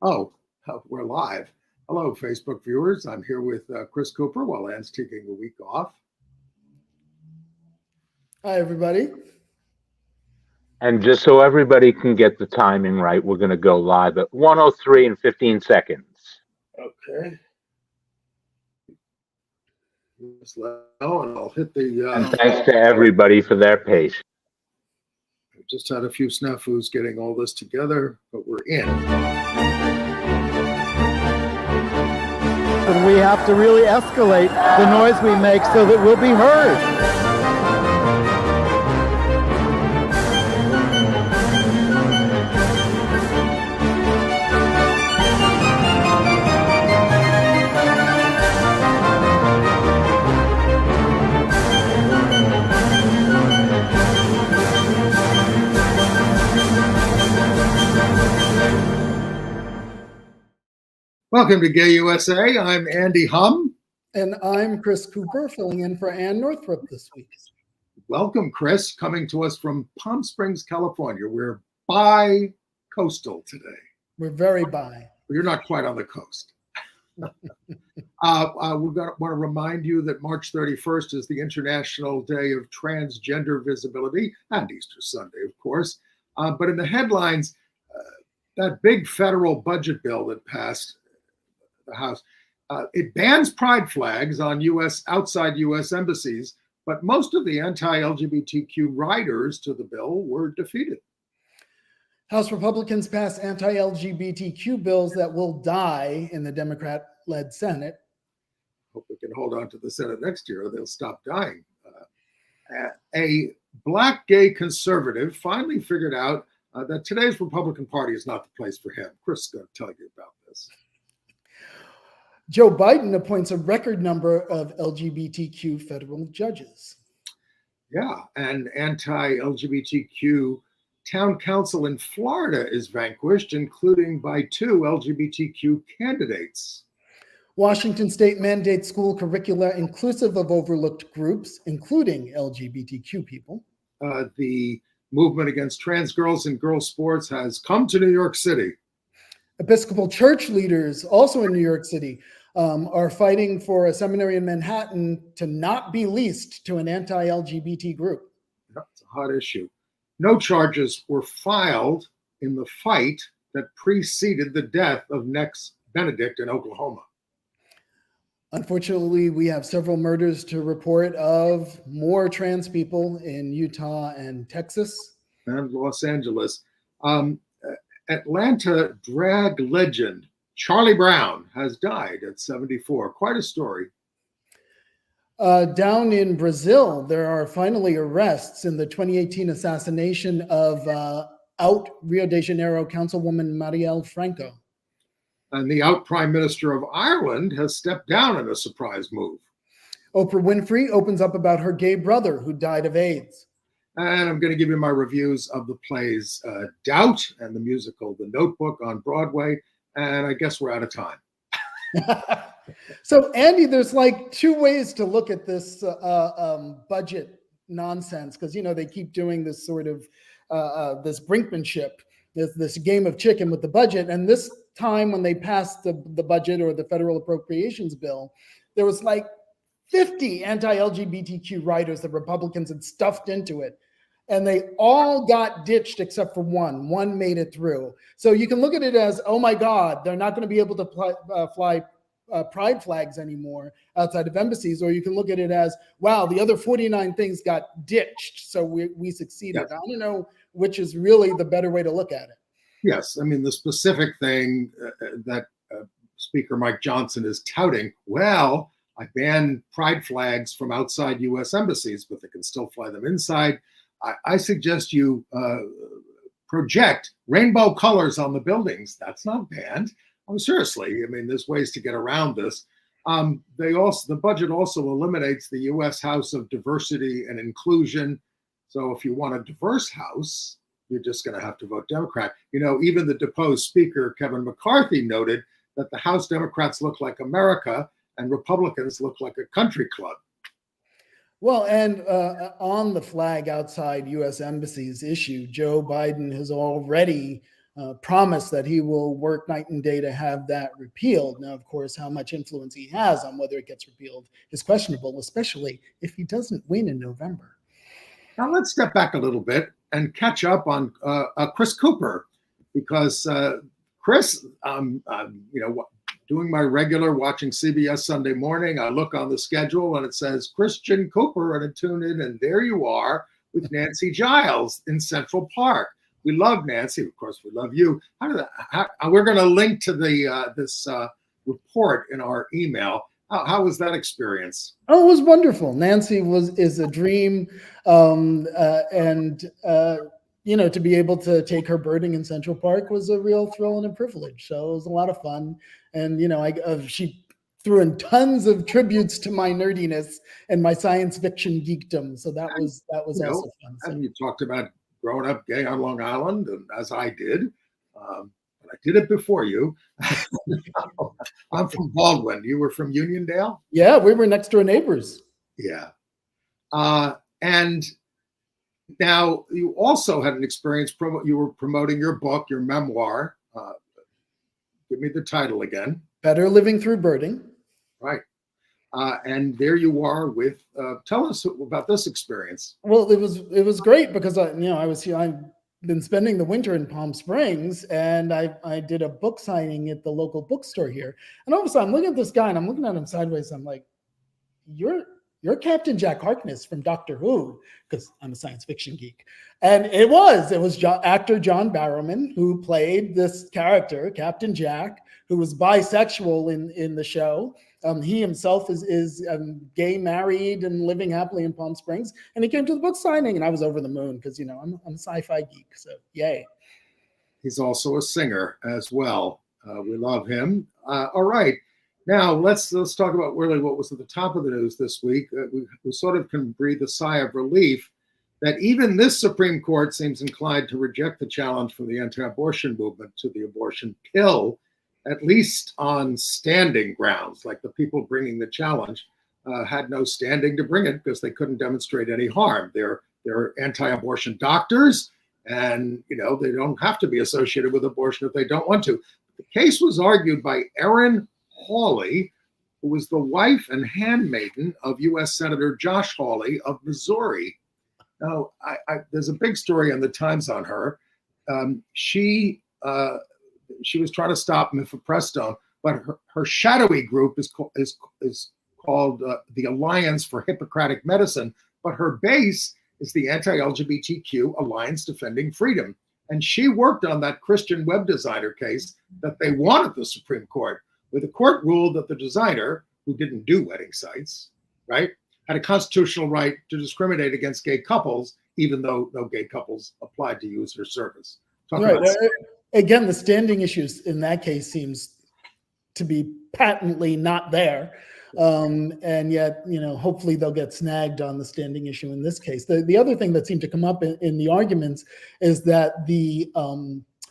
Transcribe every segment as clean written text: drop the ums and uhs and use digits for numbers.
Oh, we're live. Hello, Facebook viewers. I'm here with Chris Cooper while Ann's taking a week off. Hi, everybody. And just so everybody can get the timing right, we're going to go live at 1:03 and 15 seconds. Okay. Just let me know, and I'll hit the. And thanks to everybody for their patience. I just had a few snafus getting all this together, but we're in. And we have to really escalate the noise we make so that we'll be heard. Welcome to Gay USA. I'm Andy Humm. And I'm Chris Cooper, filling in for Ann Northrop this week. Welcome, Chris, coming to us from Palm Springs, California. We're bi-coastal today. We're very bi. You're not quite on the coast. We want to remind you that March 31st is the International Day of Transgender Visibility, and Easter Sunday, of course. But in the headlines, that big federal budget bill that passed the House, it bans pride flags on outside U.S. embassies, but most of the anti-LGBTQ riders to the bill were defeated. House Republicans passed anti-LGBTQ bills that will die in the Democrat-led Senate. Hope we can hold on to the Senate next year, or they'll stop dying. A black gay conservative finally figured out that today's Republican Party is not the place for him. Chris is going to tell you about this. Joe Biden appoints a record number of LGBTQ federal judges. Yeah, and anti-LGBTQ town council in Florida is vanquished, including by 2 LGBTQ candidates. Washington state mandates school curricula inclusive of overlooked groups, including LGBTQ people. The movement against trans girls in girls' sports has come to New York City. Episcopal church leaders, also in New York City, are fighting for a seminary in Manhattan to not be leased to an anti-LGBT group. That's a hot issue. No charges were filed in the fight that preceded the death of Nex Benedict in Oklahoma. Unfortunately, we have several murders to report of more trans people in Utah and Texas. And Los Angeles. Atlanta drag legend Charlie Brown has died at 74. Quite a story. Down in Brazil, there are finally arrests in the 2018 assassination of out Rio de Janeiro Councilwoman Marielle Franco. And the out Prime Minister of Ireland has stepped down in a surprise move. Oprah Winfrey opens up about her gay brother who died of AIDS. And I'm going to give you my reviews of the plays Doubt and the musical The Notebook on Broadway. And I guess we're out of time. So, Andy, there's like 2 ways to look at this budget nonsense, because, you know, they keep doing this sort of this brinkmanship, this game of chicken with the budget. And this time when they passed the budget or the federal appropriations bill, there was like 50 anti-LGBTQ riders that Republicans had stuffed into it. And they all got ditched except for one. One made it through. So you can look at it as, oh my God, they're not going to be able to fly pride flags anymore outside of embassies. Or you can look at it as, wow, the other 49 things got ditched. So we succeeded. Yes. I don't know which is really the better way to look at it. Yes. I mean, the specific thing that Speaker Mike Johnson is touting, well, I banned pride flags from outside U.S. embassies, but they can still fly them inside. I suggest you project rainbow colors on the buildings. That's not banned. Seriously, I mean, there's ways to get around this. The budget also eliminates the U.S. House of Diversity and Inclusion. So if you want a diverse House, you're just going to have to vote Democrat. You know, even the deposed Speaker, Kevin McCarthy, noted that the House Democrats look like America and Republicans look like a country club. Well, and on the flag outside U.S. embassies issue, Joe Biden has already promised that he will work night and day to have that repealed. Now, of course, how much influence he has on whether it gets repealed is questionable, especially if he doesn't win in November. Now let's step back a little bit and catch up on Chris Cooper, because Chris, doing my regular watching CBS Sunday Morning, I look on the schedule and it says Christian Cooper, and I tune in, and there you are with Nancy Giles in Central Park. We love Nancy, of course. We love you. We're going to link to this report in our email. How was that experience? Oh, it was wonderful. Nancy is a dream, to be able to take her birding in Central Park was a real thrill and a privilege. So it was a lot of fun, and she threw in tons of tributes to my nerdiness and my science fiction geekdom. So that was also fun. So. And you talked about growing up gay on Long Island, and as I did. I did it before you. I'm from Baldwin. You were from Uniondale? Yeah, we were next door neighbors. Yeah. And now you also had an experience, you were promoting your book, your memoir. Give me the title again. Better Living Through Birding. Right. And there you are with, tell us about this experience. Well, it was great because I've been spending the winter in Palm Springs, and I did a book signing at the local bookstore here. And all of a sudden I'm looking at this guy and I'm looking at him sideways. I'm like, you're Captain Jack Harkness from Doctor Who, because I'm a science fiction geek. And it was actor John Barrowman who played this character, Captain Jack, who was bisexual in the show. He himself is gay, married, and living happily in Palm Springs. And he came to the book signing, and I was over the moon because, I'm a sci-fi geek. So yay. He's also a singer as well. We love him. All right. Now let's talk about really what was at the top of the news this week. We sort of can breathe a sigh of relief that even this Supreme Court seems inclined to reject the challenge from the anti-abortion movement to the abortion pill, at least on standing grounds. Like the people bringing the challenge had no standing to bring it because they couldn't demonstrate any harm. They're anti-abortion doctors, and they don't have to be associated with abortion if they don't want to. The case was argued by Erin Hawley, who was the wife and handmaiden of U.S. Senator Josh Hawley of Missouri. Now, there's a big story in the Times on her. She was trying to stop mifepristone, but her shadowy group is called the Alliance for Hippocratic Medicine, but her base is the anti-LGBTQ Alliance Defending Freedom. And she worked on that Christian web designer case that they won at the Supreme Court, where the court ruled that the designer, who didn't do wedding sites, right, had a constitutional right to discriminate against gay couples, even though no gay couples applied to use her service. Right. Again, the standing issues in that case seems to be patently not there. And yet, hopefully they'll get snagged on the standing issue in this case. The other thing that seemed to come up in the arguments is that the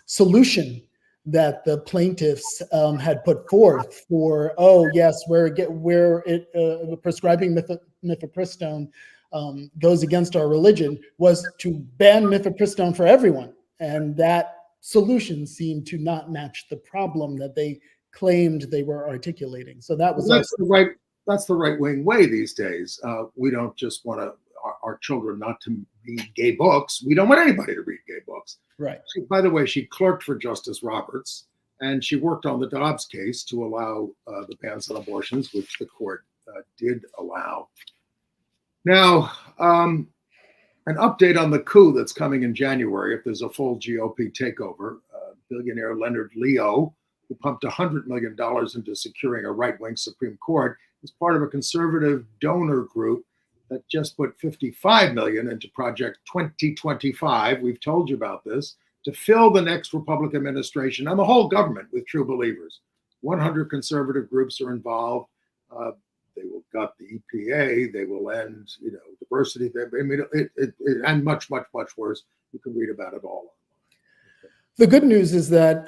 solution that the plaintiffs had put forth for, prescribing mifepristone goes against our religion, was to ban mifepristone for everyone. And that solution seemed to not match the problem that they claimed they were articulating. So that was that's the right-wing way these days. We don't just want our children not to read gay books. We don't want anybody to read gay books. Right. By the way, she clerked for Justice Roberts, and she worked on the Dobbs case to allow the bans on abortions, which the court did allow. Now, an update on the coup that's coming in January, if there's a full GOP takeover. Billionaire Leonard Leo, who pumped $100 million into securing a right-wing Supreme Court, is part of a conservative donor group that just put $55 million into Project 2025. We've told you about this, to fill the next Republican administration and the whole government with true believers. 100 conservative groups are involved. They will gut the EPA. They will end, diversity. And much, much, much worse. You can read about it all. The good news is that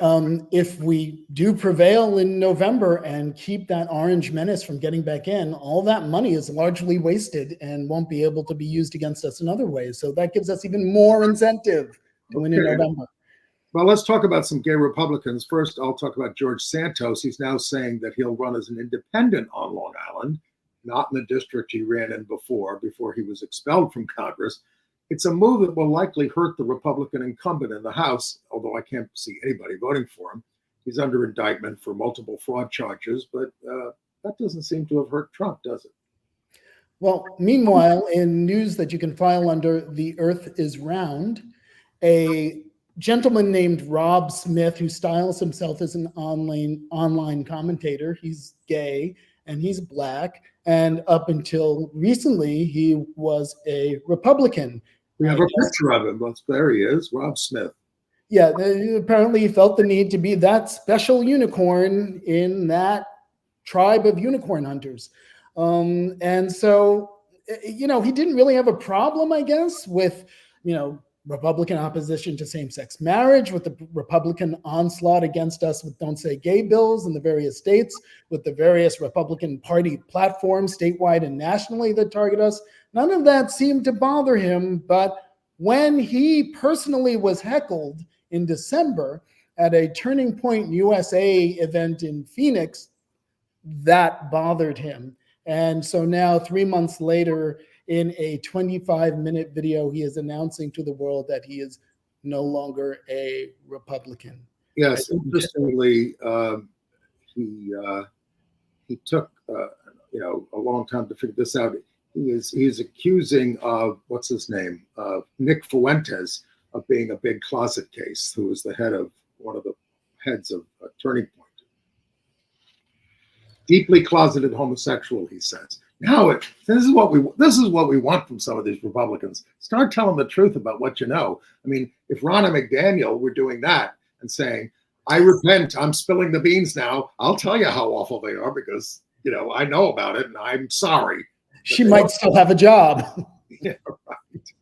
if we do prevail in November and keep that orange menace from getting back in, all that money is largely wasted and won't be able to be used against us in other ways. So that gives us even more incentive to win in November. Well, let's talk about some gay Republicans. First, I'll talk about George Santos. He's now saying that he'll run as an independent on Long Island, not in the district he ran in before he was expelled from Congress. It's a move that will likely hurt the Republican incumbent in the House, although I can't see anybody voting for him. He's under indictment for multiple fraud charges, but that doesn't seem to have hurt Trump, does it? Well, meanwhile, in news that you can file under The Earth is Round, a gentleman named Rob Smith, who styles himself as an online commentator, he's gay and he's Black, and up until recently, he was a Republican. We have a picture of him. There he is, Rob Smith. Yeah, apparently he felt the need to be that special unicorn in that tribe of unicorn hunters. And so, he didn't really have a problem, I guess, with, Republican opposition to same-sex marriage, with the Republican onslaught against us with Don't Say Gay bills in the various states, with the various Republican Party platforms statewide and nationally that target us. None of that seemed to bother him, but when he personally was heckled in December at a Turning Point USA event in Phoenix, that bothered him. And so now, 3 months later, in a 25-minute video, he is announcing to the world that he is no longer a Republican. Yes, interestingly, he took a long time to figure this out. He's accusing what's his name, Nick Fuentes, of being a big closet case, who was the head of one of the heads of Turning Point. Deeply closeted homosexual, he says. Now, this is what we want from some of these Republicans. Start telling the truth about what you know. I mean, if Ronna McDaniel were doing that and saying, "I repent, I'm spilling the beans now. I'll tell you how awful they are because I know about it and I'm sorry." She might still have a job. Yeah, right.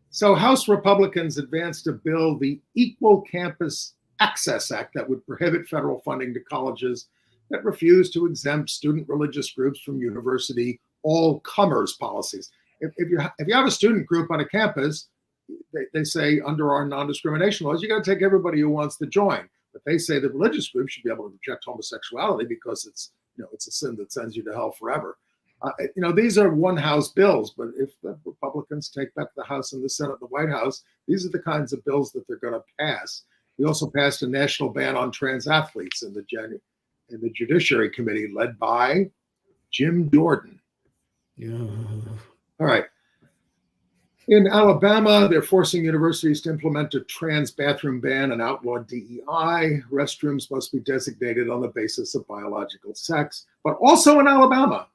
So House Republicans advanced a bill, the Equal Campus Access Act, that would prohibit federal funding to colleges that refuse to exempt student religious groups from university all-comers policies. If you have a student group on a campus, they say under our non-discrimination laws, you got to take everybody who wants to join. But they say the religious group should be able to reject homosexuality because it's a sin that sends you to hell forever. These are one-house bills, but if the Republicans take back the House and the Senate and the White House, these are the kinds of bills that they're going to pass. We also passed a national ban on trans athletes in the Judiciary Committee, led by Jim Jordan. Yeah. All right. In Alabama, they're forcing universities to implement a trans bathroom ban and outlaw DEI. Restrooms must be designated on the basis of biological sex. But also in Alabama,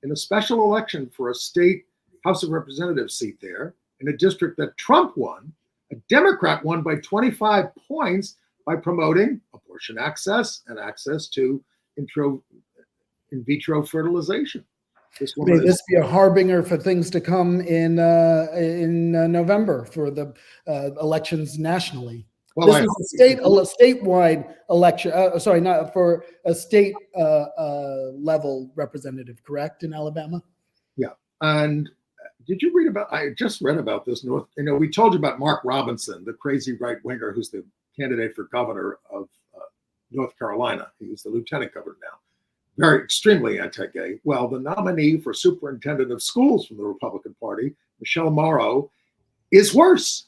in a special election for a state House of Representatives seat there, in a district that Trump won, a Democrat won by 25 points by promoting abortion access and access to in vitro fertilization. May this be a harbinger for things to come in November for the elections nationally. Well, this is a statewide election. Not for a state level representative, correct, in Alabama? Yeah. And did you read about? I just read about this. We told you about Mark Robinson, the crazy right winger who's the candidate for governor of North Carolina. He's the lieutenant governor now. Very extremely anti-gay. Well, the nominee for superintendent of schools from the Republican Party, Michelle Morrow, is worse.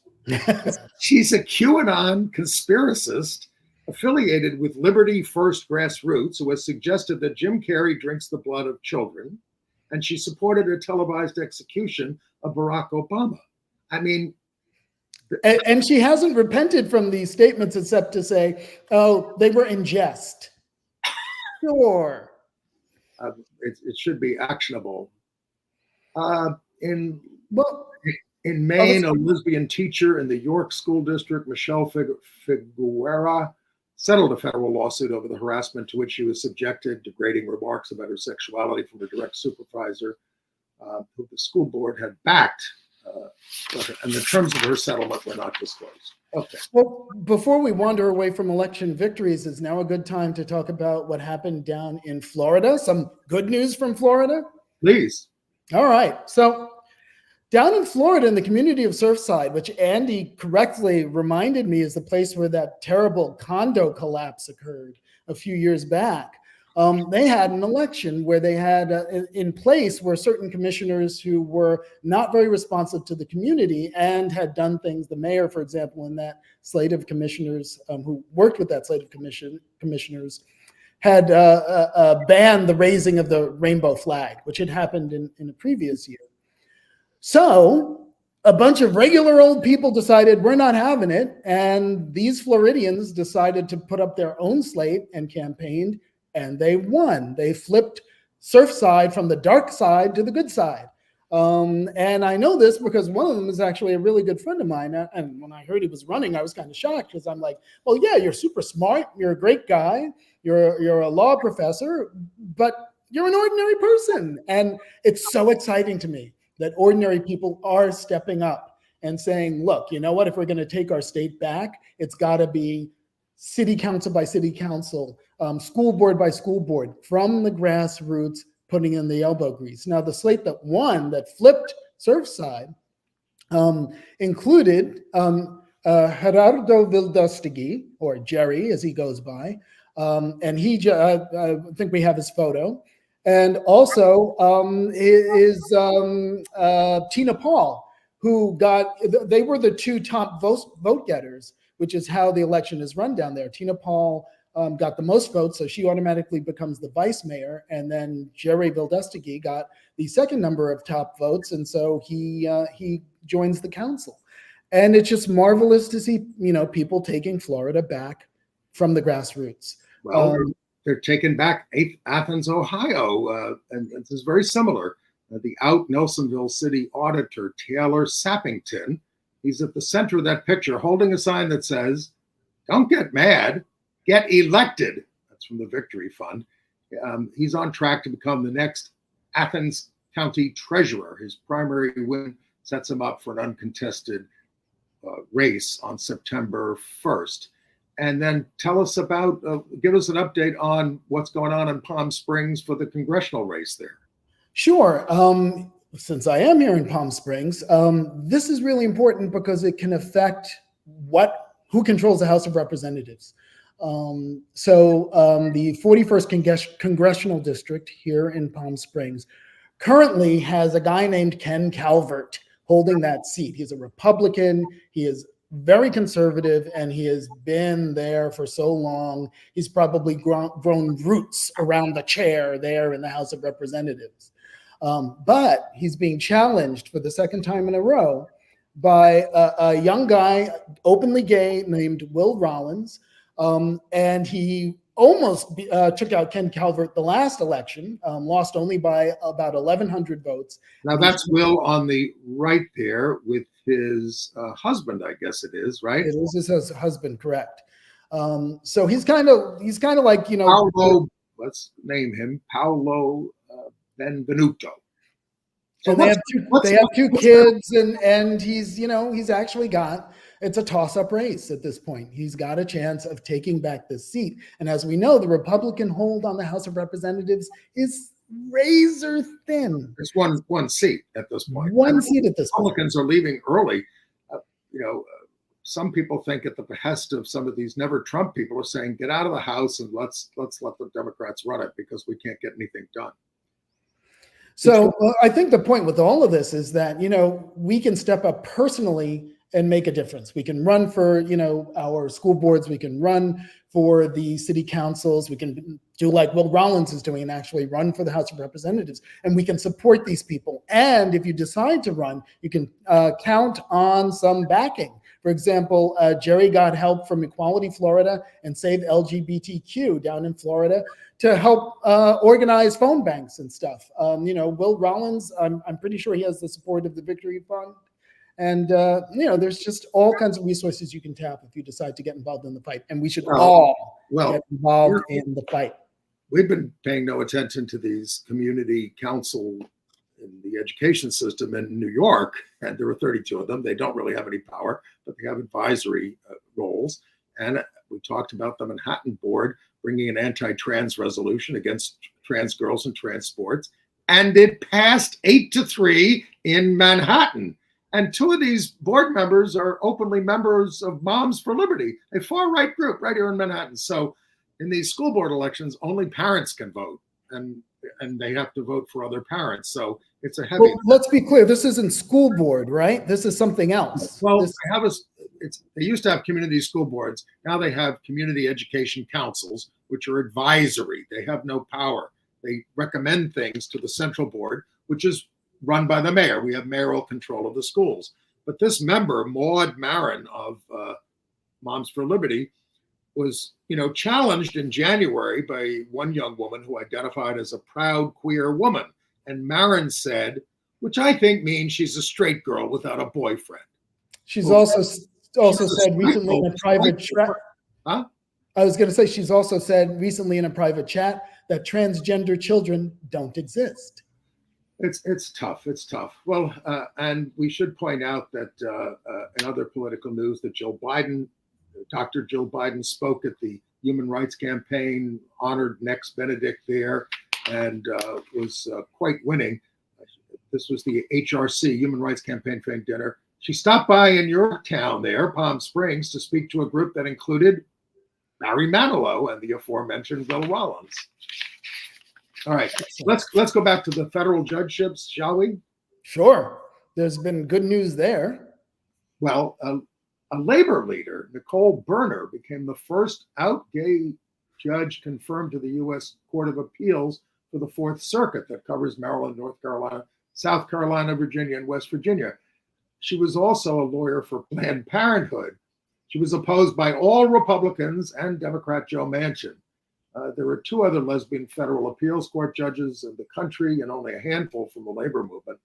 She's a QAnon conspiracist affiliated with Liberty First Grassroots, who has suggested that Jim Carrey drinks the blood of children, and she supported a televised execution of Barack Obama. I mean, and she hasn't repented from these statements except to say, "Oh, they were in jest." Sure. It should be actionable. In Maine, a lesbian teacher in the York School District, Michelle Figuera, settled a federal lawsuit over the harassment to which she was subjected, degrading remarks about her sexuality from her direct supervisor, who the school board had backed. And the terms of her settlement were not disclosed. Okay. Well, before we wander away from election victories, is now a good time to talk about what happened down in Florida. Some good news from Florida? Please. All right. So Down in Florida, in the community of Surfside, which Andy correctly reminded me is the place where that terrible condo collapse occurred a few years back, they had an election where they had in place were certain commissioners who were not very responsive to the community and had done things. The mayor, for example, in that slate of commissioners who worked with that slate of commissioners had banned the raising of the rainbow flag, which had happened in a previous year. So a bunch of regular old people decided we're not having it. And these Floridians decided to put up their own slate and campaigned, and they won. They flipped Surfside from the dark side to the good side. And I know this because one of them is actually a really good friend of mine. And when I heard he was running, I was kind of shocked because I'm like, well, yeah, you're super smart. You're a great guy. You're a law professor, but you're an ordinary person. And it's so exciting to me that ordinary people are stepping up and saying, look, you know what, if we're going to take our state back, it's got to be city council by city council, school board by school board, from the grassroots, putting in the elbow grease. Now, the slate that won, that flipped Surfside, included Gerardo Vildostegui, or Jerry as he goes by, and I think we have his photo. And also is Tina Paul, who they were the two top vote getters, which is how the election is run down there. Tina Paul got the most votes, so she automatically becomes the vice mayor. And then Jerry Vildostegui got the second number of top votes, and so he joins the council. And it's just marvelous to see, people taking Florida back from the grassroots. Well, they're taking back Athens, Ohio, and this is very similar. The out Nelsonville city auditor, Taylor Sappington, he's at the center of that picture holding a sign that says, "Don't get mad, get elected." That's from the Victory Fund. He's on track to become the next Athens County treasurer. His primary win sets him up for an uncontested race on September 1st. And then tell us about, give us an update on what's going on in Palm Springs for the congressional race there. Sure. Since I am here in Palm Springs, this is really important because it can affect who controls the House of Representatives. So the 41st Congressional District here in Palm Springs currently has a guy named Ken Calvert holding that seat. He's a Republican. He is very conservative, and he has been there for so long. He's probably grown roots around the chair there in the House of Representatives. But he's being challenged for the second time in a row by a young guy, openly gay, named Will Rollins. And he almost took out Ken Calvert the last election, lost only by about 1,100 votes. Now that's Will on the right there with his husband, I guess it is, right? It is his husband, correct. So he's kind of like, Paolo, let's name him Paolo Benvenuto. So and they have two kids, and he's actually it's a toss-up race at this point. He's got a chance of taking back this seat. And as we know, the Republican hold on the House of Representatives is razor thin. There's one seat at this point. One seat at this point. Republicans are leaving early. Some people think at the behest of some of these never Trump people are saying, get out of the House and let's let the Democrats run it because we can't get anything done. So I think the point with all of this is that, we can step up personally and make a difference. We can run for, our school boards. We can run for the city councils. We can do like Will Rollins is doing and actually run for the House of Representatives. And we can support these people. And if you decide to run, you can count on some backing. For example, Jerry got help from Equality Florida and Save LGBTQ down in Florida to help organize phone banks and stuff. Will Rollins, I'm pretty sure he has the support of the Victory Fund. And, there's just all kinds of resources you can tap if you decide to get involved in the fight. And we should all get involved in the fight. We've been paying no attention to these community council in the education system in New York, and there were 32 of them. They don't really have any power, but they have advisory roles. And we talked about the Manhattan Board bringing an anti-trans resolution against trans girls and trans sports. And it passed 8-3 in Manhattan. And two of these board members are openly members of Moms for Liberty, a far-right group right here in Manhattan. So in these school board elections, only parents can vote, and they have to vote for other parents. So it's a heavy. Well, let's be clear. This isn't school board, right? This is something else. Well, they used to have community school boards. Now they have community education councils, which are advisory. They have no power. They recommend things to the central board, which is run by the mayor. We have mayoral control of the schools. But this member, Maud Marin of Moms for Liberty, was, challenged in January by one young woman who identified as a proud queer woman. And Marin said, which I think means she's a straight girl without a boyfriend. She's also said recently in a private chat. Huh? I was going to say she's also said recently in a private chat that transgender children don't exist. It's tough. It's tough. Well, and we should point out that in other political news that Dr. Jill Biden spoke at the Human Rights Campaign, honored Nex Benedict there, and was quite winning. This was the HRC, Human Rights Campaign dinner. She stopped by in Yorktown there, Palm Springs, to speak to a group that included Barry Manilow and the aforementioned Bill Rollins. All right, let's go back to the federal judgeships, shall we? Sure. There's been good news there. Well, a labor leader, Nicole Berner, became the first out gay judge confirmed to the U.S. Court of Appeals for the Fourth Circuit that covers Maryland, North Carolina, South Carolina, Virginia, and West Virginia. She was also a lawyer for Planned Parenthood. She was opposed by all Republicans and Democrat Joe Manchin. There were two other lesbian federal appeals court judges in the country and only a handful from the labor movement.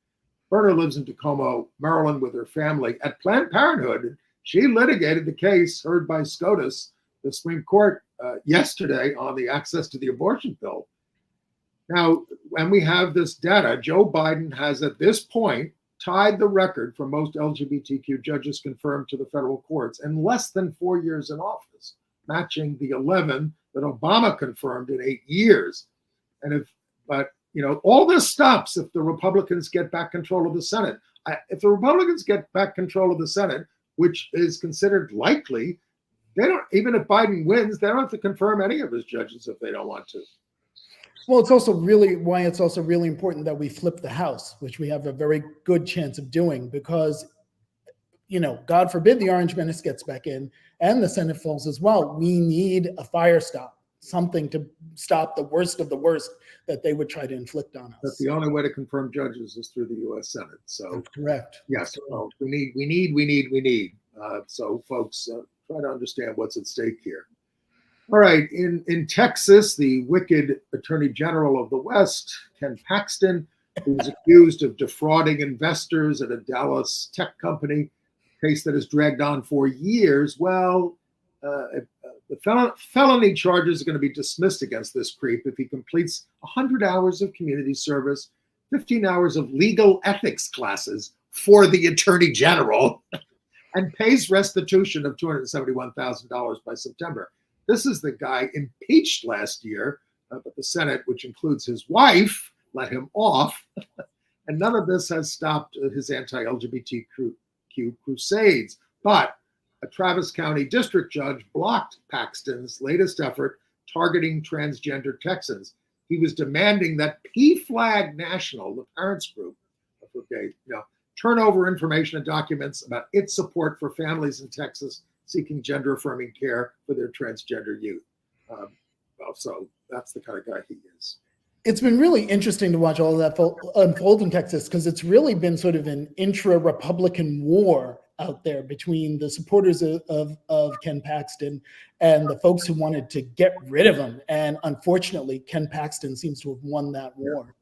Berner lives in Tacoma, Maryland with her family. At Planned Parenthood, she litigated the case heard by SCOTUS, the Supreme Court, yesterday on the access to the abortion bill. Now, when we have this data, Joe Biden has at this point tied the record for most LGBTQ judges confirmed to the federal courts in less than 4 years in office, matching the 11 that Obama confirmed in 8 years. But all this stops if the Republicans get back control of the Senate. If the Republicans get back control of the Senate, which is considered likely, they don't, even if Biden wins, they don't have to confirm any of his judges if they don't want to. Well, it's also really important that we flip the House, which we have a very good chance of doing because, God forbid the Orange Menace gets back in and the Senate falls as well. We need a fire stop, something to stop the worst of the worst that they would try to inflict on us. But the only way to confirm judges is through the U.S. Senate. So that's correct. Yes, well, we need. So folks, try to understand what's at stake here. All right, in Texas, the wicked Attorney General of the West, Ken Paxton, who was accused of defrauding investors at a Dallas tech company, a case that has dragged on for years. Well, the felony charges are going to be dismissed against this creep if he completes 100 hours of community service, 15 hours of legal ethics classes for the Attorney General, and pays restitution of $271,000 by September. This is the guy impeached last year, but the Senate, which includes his wife, let him off. And none of this has stopped his anti-LGBTQ crusades. But a Travis County district judge blocked Paxton's latest effort targeting transgender Texans. He was demanding that PFLAG National, the parents group, turn over information and documents about its support for families in Texas seeking gender-affirming care for their transgender youth. So that's the kind of guy he is. It's been really interesting to watch all of that unfold in Texas because it's really been sort of an intra-Republican war out there between the supporters of Ken Paxton and the folks who wanted to get rid of him. And unfortunately, Ken Paxton seems to have won that war.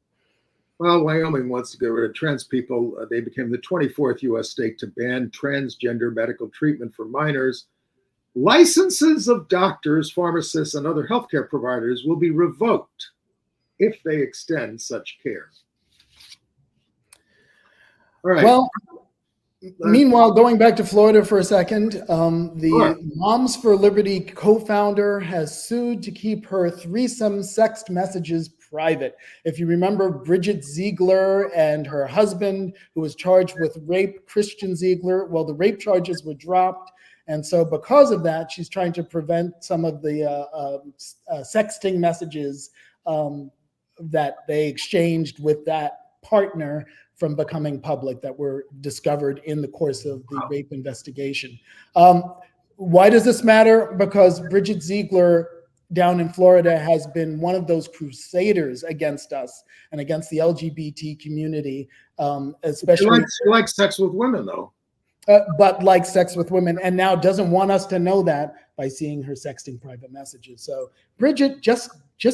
Well, Wyoming wants to get rid of trans people. They became the 24th U.S. state to ban transgender medical treatment for minors. Licenses of doctors, pharmacists, and other healthcare providers will be revoked if they extend such care. All right. Well, meanwhile, going back to Florida for a second, the Moms for Liberty co-founder has sued to keep her threesome sext messages private. If you remember Bridget Ziegler and her husband, who was charged with rape, Christian Ziegler, well, the rape charges were dropped. And so because of that, she's trying to prevent some of the sexting messages that they exchanged with that partner from becoming public, that were discovered in the course of the rape investigation. Why does this matter? Because Bridget Ziegler down in Florida has been one of those crusaders against us and against the LGBT community, especially. She likes sex with women, though. But likes sex with women, and now doesn't want us to know that by seeing her sexting private messages. So, Bridget, just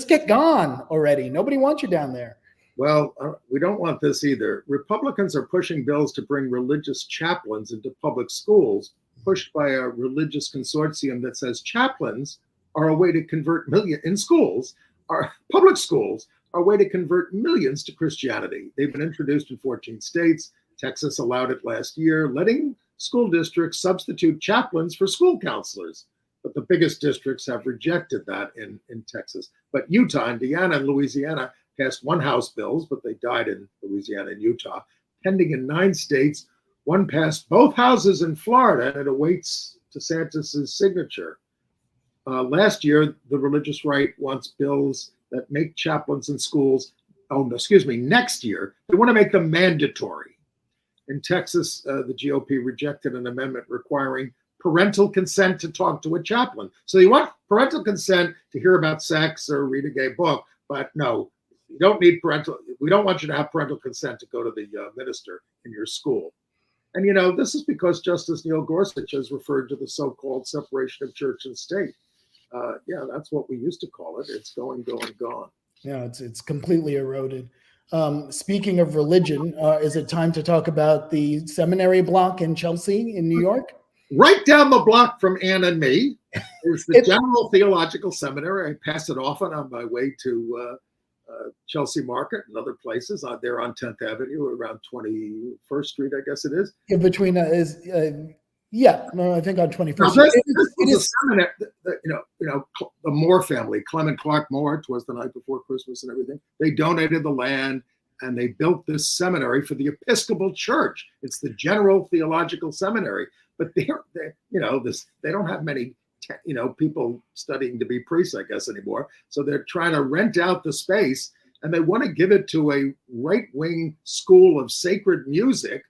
get gone already. Nobody wants you down there. Well, we don't want this either. Republicans are pushing bills to bring religious chaplains into public schools, pushed by a religious consortium that says chaplains are a way to convert public schools are a way to convert millions to Christianity. They've been introduced in 14 states. Texas allowed it last year, letting school districts substitute chaplains for school counselors. But the biggest districts have rejected that in Texas. But Utah, Indiana, and Louisiana passed one House bills, but they died in Louisiana and Utah. Pending in 9 states, one passed both houses in Florida, and it awaits DeSantis' signature. Last year, the religious right wants bills that make chaplains in schools. Next year, they want to make them mandatory. In Texas, the GOP rejected an amendment requiring parental consent to talk to a chaplain. So you want parental consent to hear about sex or read a gay book, but no, you don't need we don't want you to have parental consent to go to the minister in your school. And, this is because Justice Neil Gorsuch has referred to the so-called separation of church and state. That's what we used to call it. It's gone. Yeah, it's completely eroded. Speaking of religion, is it time to talk about the seminary block in Chelsea in New York? Right down the block from Ann and me is the General Theological Seminary. I pass it often on my way to Chelsea Market and other places. There on 10th Avenue, around 21st Street, I guess it is. In between I think on 21st. This is a seminary. The Moore family, Clement Clark Moore. It was the night before Christmas and everything. They donated the land and they built this seminary for the Episcopal Church. It's the General Theological Seminary, but they don't have many people studying to be priests, I guess, anymore. So they're trying to rent out the space, and they want to give it to a right-wing school of sacred music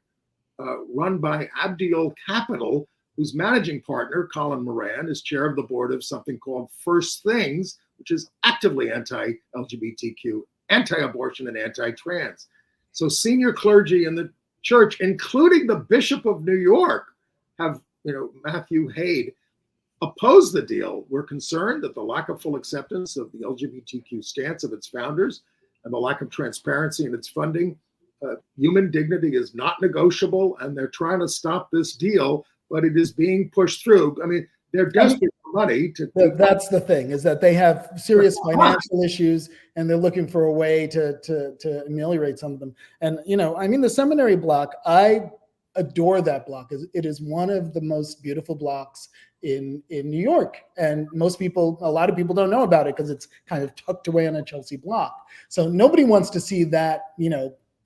run by Abdiel Capital, whose managing partner, Colin Moran, is chair of the board of something called First Things, which is actively anti-LGBTQ, anti-abortion, and anti-trans. So senior clergy in the church, including the Bishop of New York, have, Matthew Haid, oppose the deal. We're concerned that the lack of full acceptance of the LGBTQ stance of its founders and the lack of transparency in its funding, human dignity is not negotiable, and they're trying to stop this deal, but it is being pushed through. I mean, they're desperate for money to. That's the thing, is that they have serious financial issues, and they're looking for a way to ameliorate some of them. And the seminary block, I adore that block. It is one of the most beautiful blocks in New York, and a lot of people don't know about it because it's kind of tucked away on a Chelsea block. So nobody wants to see that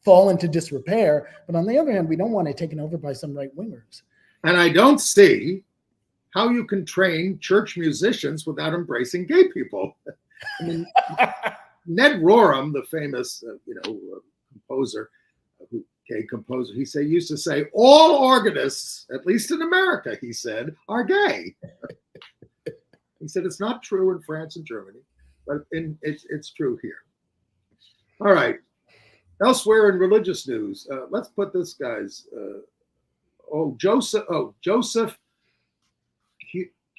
fall into disrepair. But on the other hand, we don't want it taken over by some right wingers. And I don't see how you can train church musicians without embracing gay people. I mean, Ned Rorem, the famous composer, gay composer, he used to say, all organists, at least in America, he said, are gay. He said it's not true in France and Germany, but it's true here. All right. Elsewhere in religious news, let's put this guy's Joseph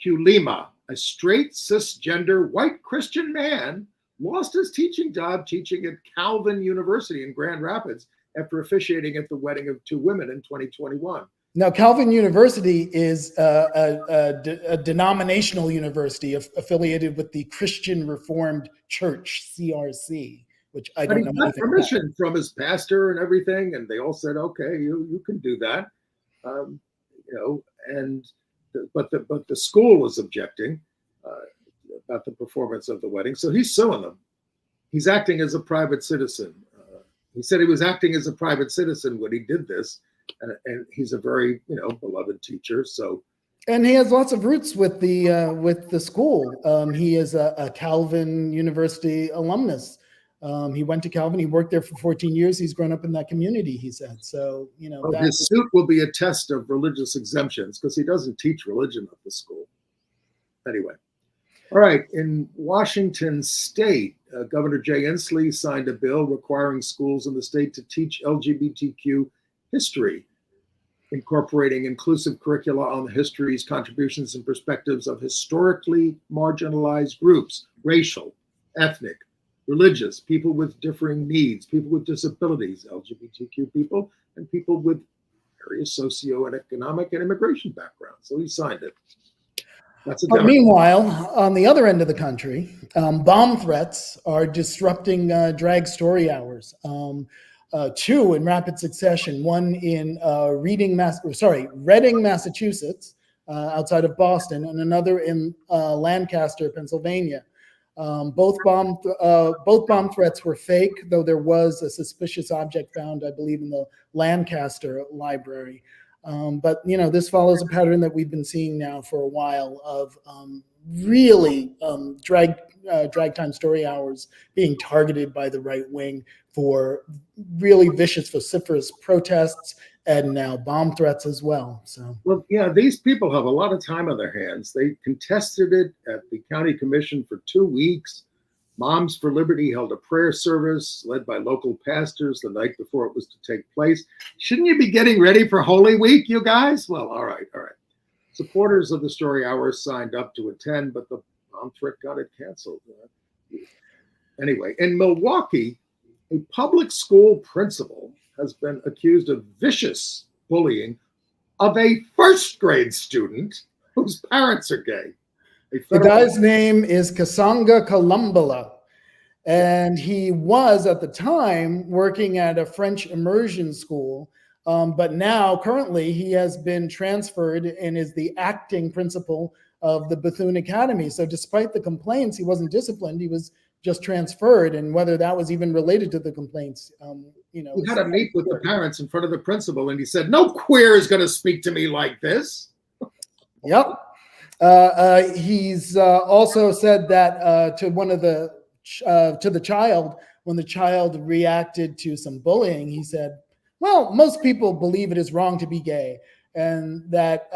Kulima, a straight cisgender white Christian man, lost his teaching job teaching at Calvin University in Grand Rapids after officiating at the wedding of 2 women in 2021. Now, Calvin University is a denominational university affiliated with the Christian Reformed Church, CRC, which I don't know. He got permission from his pastor and everything, and they all said, "Okay, you can do that." But the school was objecting about the performance of the wedding, so he's suing them. he's acting as a private citizen. He said he was acting as a private citizen when he did this, and he's a very, beloved teacher. So, and he has lots of roots with the school. He is a Calvin University alumnus. He went to Calvin. He worked there for 14 years. He's grown up in that community, he said. So, his suit will be a test of religious exemptions because he doesn't teach religion at the school. Anyway. All right. In Washington State, Governor Jay Inslee signed a bill requiring schools in the state to teach LGBTQ history, incorporating inclusive curricula on the histories, contributions, and perspectives of historically marginalized groups, racial, ethnic, religious, people with differing needs, people with disabilities, LGBTQ people, and people with various socioeconomic and immigration backgrounds. So he signed it. But meanwhile, on the other end of the country, bomb threats are disrupting drag story hours. Two in rapid succession, one in Reading, Massachusetts, outside of Boston, and another in Lancaster, Pennsylvania. Both bomb threats were fake, though there was a suspicious object found, I believe, in the Lancaster library. But this follows a pattern that we've been seeing now for a while of really drag time story hours being targeted by the right wing for really vicious, vociferous protests, and now bomb threats as well. Well, yeah, these people have a lot of time on their hands. They contested it at the county commission for 2 weeks. Moms for Liberty held a prayer service led by local pastors the night before it was to take place. Shouldn't you be getting ready for Holy Week, you guys? Well, all right. Supporters of the story hours signed up to attend, but the bomb threat got it canceled. Anyway, in Milwaukee, a public school principal has been accused of vicious bullying of a first grade student whose parents are gay. The guy's name is Kasanga Kalumbala, and he was at the time working at a French immersion school, but now currently he has been transferred and is the acting principal of the Bethune Academy. So despite the complaints, he wasn't disciplined, he was just transferred, and whether that was even related to the complaints, he had to meet with the parents in front of the principal, and he said, "No queer is going to speak to me like this." Yep. He's also said that to the child, when the child reacted to some bullying, he said, well, most people believe it is wrong to be gay. And that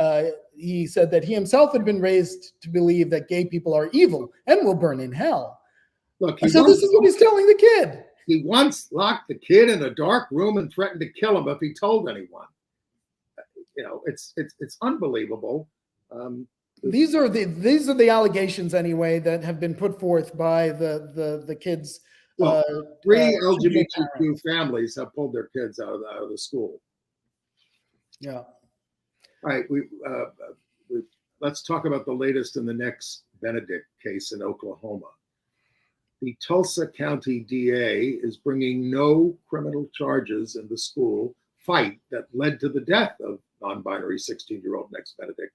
he said that he himself had been raised to believe that gay people are evil and will burn in hell. Look, so this is what he's telling the kid. He once locked the kid in a dark room and threatened to kill him if he told anyone. It's unbelievable. These are the allegations anyway that have been put forth by the kids. Three LGBTQ families have pulled their kids out of the school. Yeah. All right. Let's talk about the latest in the next Benedict case in Oklahoma. The Tulsa County DA is bringing no criminal charges in the school fight that led to the death of non-binary 16-year-old Next Benedict.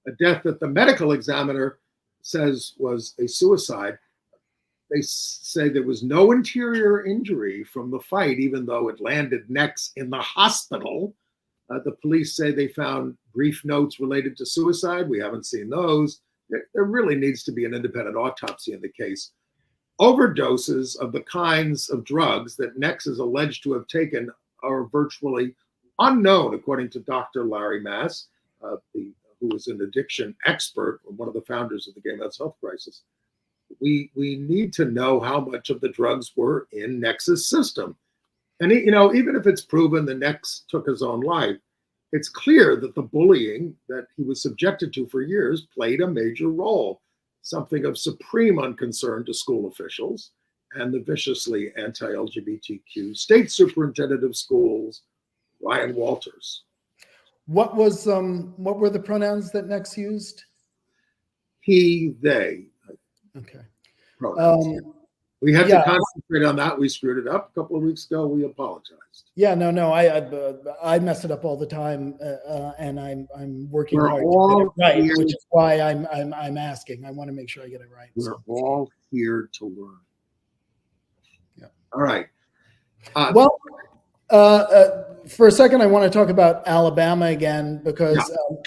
A death that the medical examiner says was a suicide. They say there was no interior injury from the fight, even though it landed Next in the hospital. The police say they found brief notes related to suicide. We haven't seen those. There really needs to be an independent autopsy in the case. Overdoses of the kinds of drugs that Next is alleged to have taken are virtually unknown, according to Dr. Larry Mass, who is an addiction expert, one of the founders of the Gay Men's Health Crisis. We need to know how much of the drugs were in Nex's system. And, even if it's proven that Nex took his own life, it's clear that the bullying that he was subjected to for years played a major role, something of supreme unconcern to school officials and the viciously anti-LGBTQ state superintendent of schools, Ryan Walters. What were the pronouns that Nex used? He, they. Okay. We had to concentrate on that. We screwed it up a couple of weeks ago. We apologized. Yeah, no, I mess it up all the time, and I'm working hard to get it right, which is why I'm asking. I want to make sure I get it right. We're all here to learn. All right. Well, for a second, I want to talk about Alabama again, because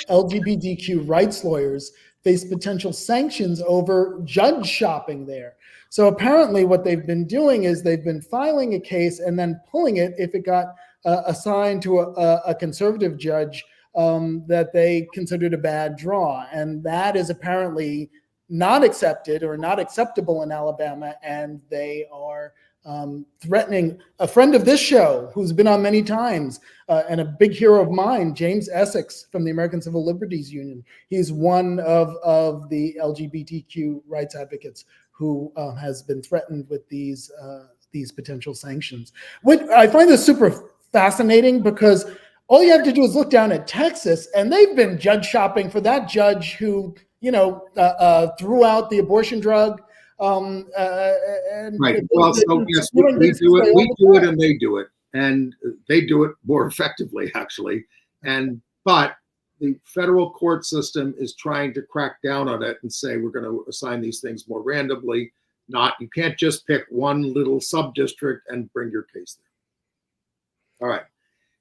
LGBTQ rights lawyers face potential sanctions over judge shopping there. So apparently what they've been doing is they've been filing a case and then pulling it if it got assigned to a conservative judge that they considered a bad draw. And that is apparently not accepted or not acceptable in Alabama. And they are threatening a friend of this show who's been on many times and a big hero of mine, James Essex from the American Civil Liberties Union. He's one of the LGBTQ rights advocates who has been threatened with these potential sanctions. I find this super fascinating because all you have to do is look down at Texas, and they've been judge shopping for that judge who, threw out the abortion drug. Right. Well, so yes, we do it. We do it, and they do it, and they do it more effectively, actually. But the federal court system is trying to crack down on it and say we're going to assign these things more randomly. You can't just pick one little sub-district and bring your case there. All right.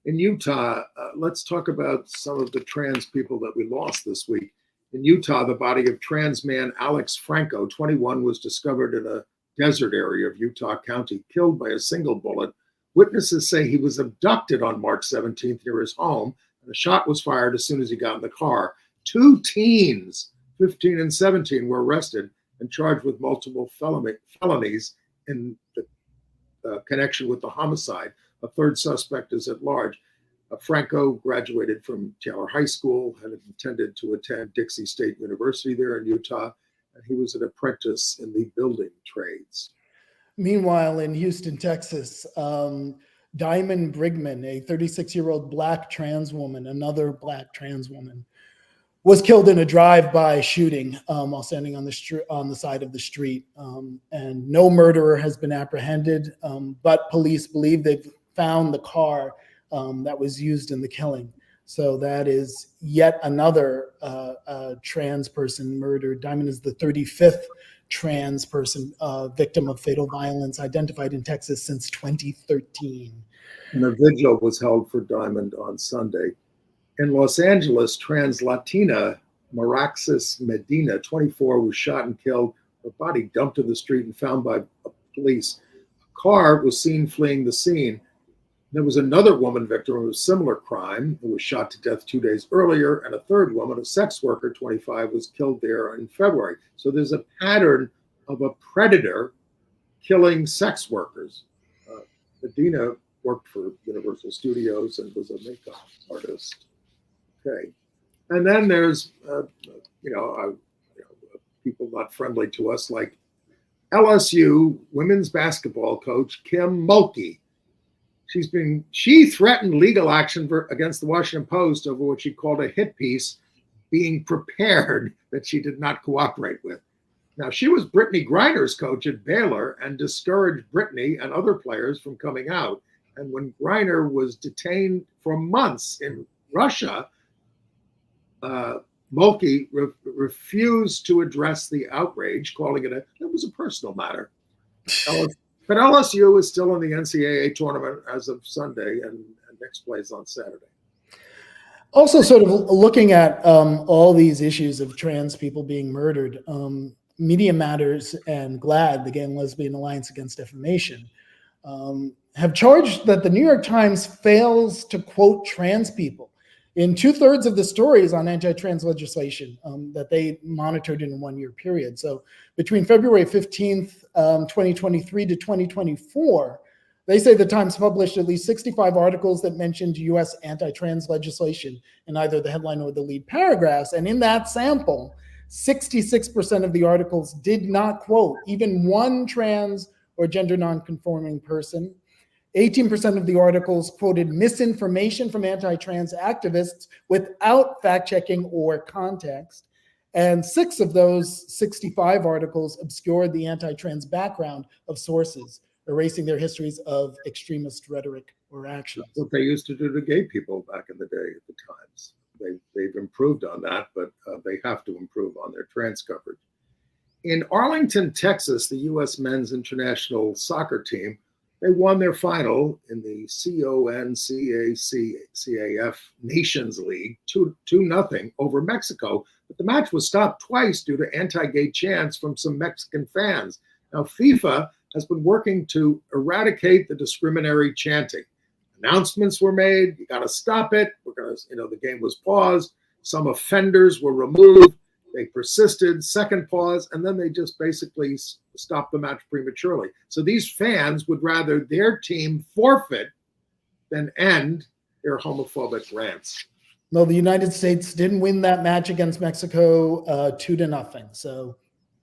In Utah, let's talk about some of the trans people that we lost this week. In Utah, the body of trans man Alex Franco, 21, was discovered in a desert area of Utah County, killed by a single bullet. Witnesses say he was abducted on March 17th near his home, and a shot was fired as soon as he got in the car. 2 teens, 15 and 17, were arrested and charged with multiple felonies in the connection with the homicide. A third suspect is at large. Franco graduated from Taylor High School, had intended to attend Dixie State University there in Utah, and he was an apprentice in the building trades. Meanwhile, in Houston, Texas, Diamond Brigman, a 36-year-old black trans woman, another black trans woman, was killed in a drive-by shooting while standing on the side of the street. And no murderer has been apprehended, but police believe they've found the car that was used in the killing. So that is yet another trans person murdered. Diamond is the 35th trans person victim of fatal violence identified in Texas since 2013. And a vigil was held for Diamond on Sunday. In Los Angeles, trans Latina Maraxis Medina, 24, was shot and killed. Her body dumped in the street and found by police. A car was seen fleeing the scene. There was another woman victim of a similar crime who was shot to death 2 days earlier, and a third woman, a sex worker, 25, was killed there in February. So there's a pattern of a predator killing sex workers. Medina worked for Universal Studios and was a makeup artist. Okay, and then there's people not friendly to us, like LSU women's basketball coach Kim Mulkey. She threatened legal action against the Washington Post over what she called a hit piece being prepared that she did not cooperate with. Now, she was Brittany Griner's coach at Baylor and discouraged Brittany and other players from coming out. And when Griner was detained for months in Russia, Mulkey refused to address the outrage, calling it was a personal matter. But LSU is still in the NCAA tournament as of Sunday, and next plays on Saturday. Also, sort of looking at all these issues of trans people being murdered, Media Matters and GLAAD, the Gay and Lesbian Alliance Against Defamation, have charged that the New York Times fails to quote trans people in 2/3 of the stories on anti-trans legislation that they monitored in a 1-year period. So between February 15th, 2023 to 2024, they say the Times published at least 65 articles that mentioned U.S. anti-trans legislation in either the headline or the lead paragraphs. And in that sample, 66% of the articles did not quote even one trans or gender nonconforming person. 18% of the articles quoted misinformation from anti-trans activists without fact-checking or context. And 6 of those 65 articles obscured the anti-trans background of sources, erasing their histories of extremist rhetoric or actions. That's what they used to do to gay people back in the day at the Times. They've improved on that, but they have to improve on their trans coverage. In Arlington, Texas, the U.S. men's international soccer team, they won their final in the CONCACAF Nations League 2-0 over Mexico. But the match was stopped twice due to anti-gay chants from some Mexican fans. Now, FIFA has been working to eradicate the discriminatory chanting. Announcements were made, you got to stop it. We're going to, the game was paused. Some offenders were removed. They persisted, second pause, and then they just basically stopped the match prematurely. So these fans would rather their team forfeit than end their homophobic rants. No, the United States didn't win that match against Mexico 2-0. So,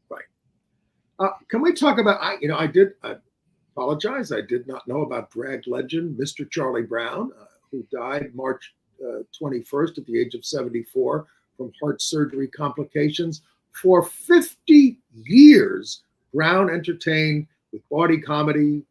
right. Can we talk about? I apologize. I did not know about drag legend Mr. Charlie Brown, who died March 21st at the age of 74. From heart surgery complications. For 50 years, Brown entertained with bawdy comedy,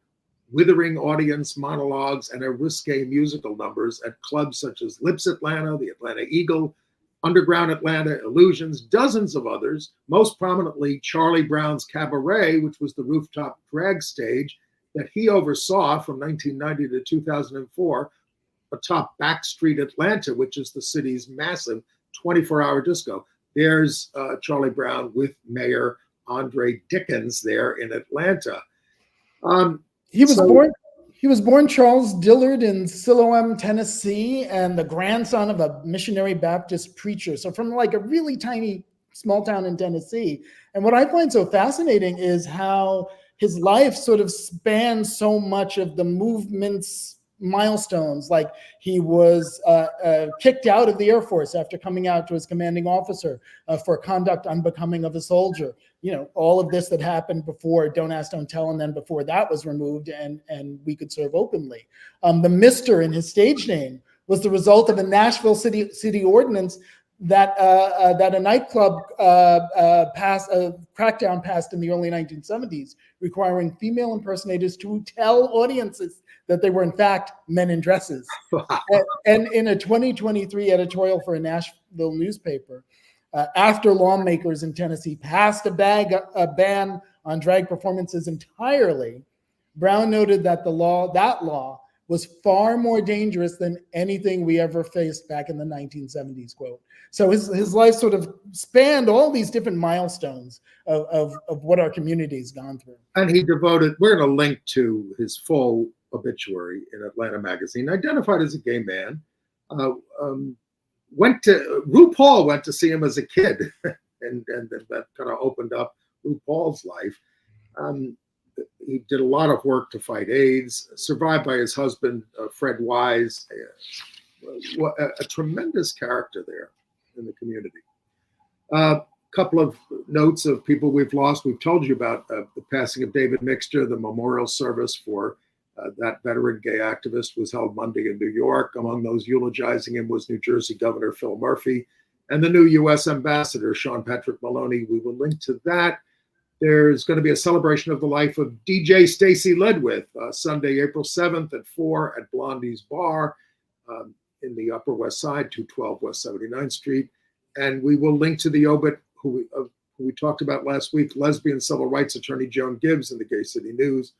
withering audience monologues, and risque musical numbers at clubs such as Lips Atlanta, the Atlanta Eagle, Underground Atlanta, Illusions, dozens of others, most prominently Charlie Brown's Cabaret, which was the rooftop drag stage that he oversaw from 1990 to 2004, atop Backstreet Atlanta, which is the city's massive 24-hour disco. There's Charlie Brown with Mayor Andre Dickens there in Atlanta. He was born Charles Dillard in Siloam, Tennessee, and the grandson of a missionary Baptist preacher. So from like a really tiny small town in Tennessee. And what I find so fascinating is how his life sort of spans so much of the movement's milestones. Like he was kicked out of the Air Force after coming out to his commanding officer for conduct unbecoming of a soldier. All of this that happened before Don't Ask, Don't Tell, and then before that was removed and we could serve openly. The Mister in his stage name was the result of a Nashville city ordinance that a nightclub crackdown passed in the early 1970s, requiring female impersonators to tell audiences that they were in fact men in dresses. And in a 2023 editorial for a Nashville newspaper, after lawmakers in Tennessee passed a ban on drag performances entirely, Brown noted that that law was far more dangerous than anything we ever faced back in the 1970s, quote. So his life sort of spanned all these different milestones of what our community has gone through. And we're going to link to his full obituary in Atlanta Magazine, identified as a gay man. RuPaul went to see him as a kid, and that kind of opened up RuPaul's life. He did a lot of work to fight AIDS, survived by his husband, Fred Wise, a tremendous character there in the community. Couple of notes of people we've lost. We've told you about the passing of David Mixter. The memorial service for that veteran gay activist was held Monday in New York. Among those eulogizing him was New Jersey Governor Phil Murphy and the new U.S. Ambassador, Sean Patrick Maloney. We will link to that. There's going to be a celebration of the life of DJ Stacy Ledwith, Sunday, April 7th at 4 at Blondie's Bar in the Upper West Side, 212 West 79th Street. And we will link to the obit who we talked about last week, lesbian civil rights attorney Joan Gibbs in the Gay City News,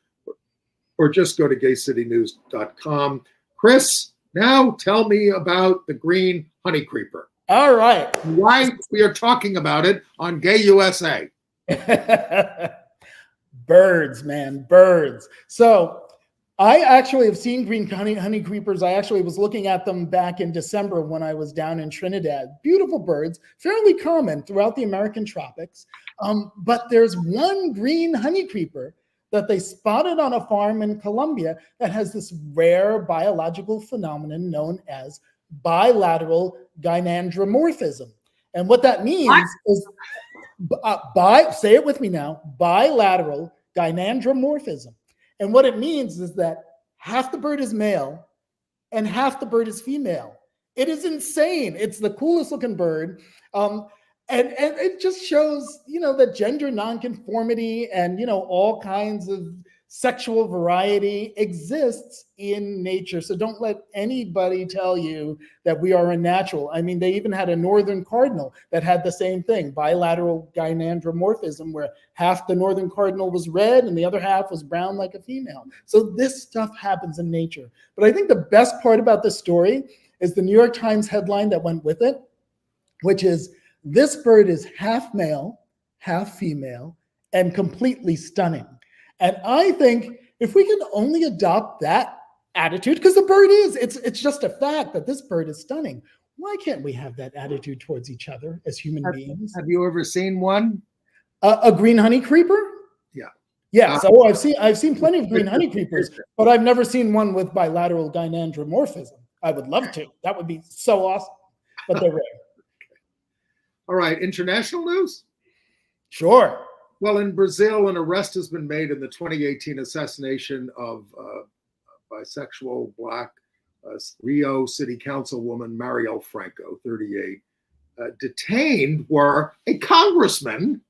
or just go to gaycitynews.com. Chris, now tell me about the green honey creeper. All right. Why we are talking about it on Gay USA. Birds, man, birds. So I actually have seen green honey creepers. I actually was looking at them back in December when I was down in Trinidad. Beautiful birds, fairly common throughout the American tropics. But there's one green honey creeper that they spotted on a farm in Colombia that has this rare biological phenomenon known as bilateral gynandromorphism. And what that means is, say it with me now, bilateral gynandromorphism. And what it means is that half the bird is male and half the bird is female. It is insane. It's the coolest looking bird. And it just shows, that gender nonconformity and, all kinds of sexual variety exists in nature. So don't let anybody tell you that we are unnatural. I mean, they even had a northern cardinal that had the same thing, bilateral gynandromorphism, where half the northern cardinal was red and the other half was brown like a female. So this stuff happens in nature. But I think the best part about this story is the New York Times headline that went with it, which is, "This bird is half male, half female, and completely stunning." And I think if we can only adopt that attitude, because the bird is, it's just a fact that this bird is stunning. Why can't we have that attitude towards each other as human beings? Have you ever seen one? A green honey creeper? Yeah. Yeah, so I've seen plenty of green honey creepers, but I've never seen one with bilateral gynandromorphism. I would love to. That would be so awesome, but they're rare. All right, international news? Sure. Well, in Brazil, an arrest has been made in the 2018 assassination of bisexual Black Rio City Councilwoman Marielle Franco, 38. Detained were a congressman,